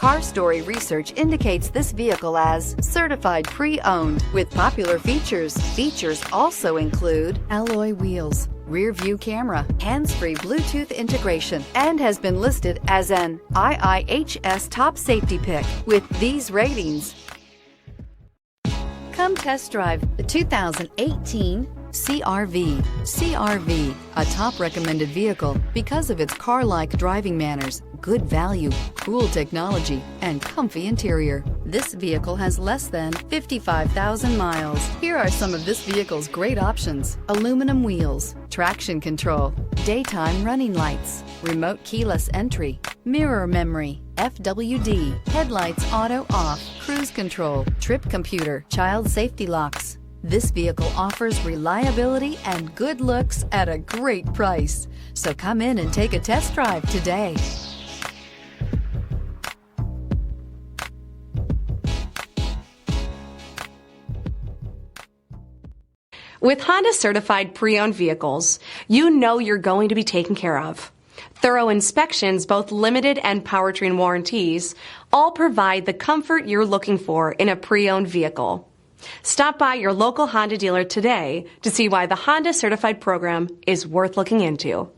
Car Story research indicates this vehicle as certified pre-owned with popular features. Features also include alloy wheels, rear view camera, hands-free Bluetooth integration, and has been listed as an IIHS top safety pick with these ratings. Come test drive the 2018 CR-V. CR-V, a top recommended vehicle because of its car-like driving manners, good value, cool technology, and comfy interior. This vehicle has less than 55,000 miles. Here are some of this vehicle's great options: aluminum wheels, traction control, daytime running lights, remote keyless entry, mirror memory, FWD, headlights auto off, cruise control, trip computer, child safety locks. This vehicle offers reliability and good looks at a great price. So come in and take a test drive today. With Honda certified pre-owned vehicles, you know you're going to be taken care of. Thorough inspections, both limited and powertrain warranties, all provide the comfort you're looking for in a pre-owned vehicle. Stop by your local Honda dealer today to see why the Honda Certified program is worth looking into.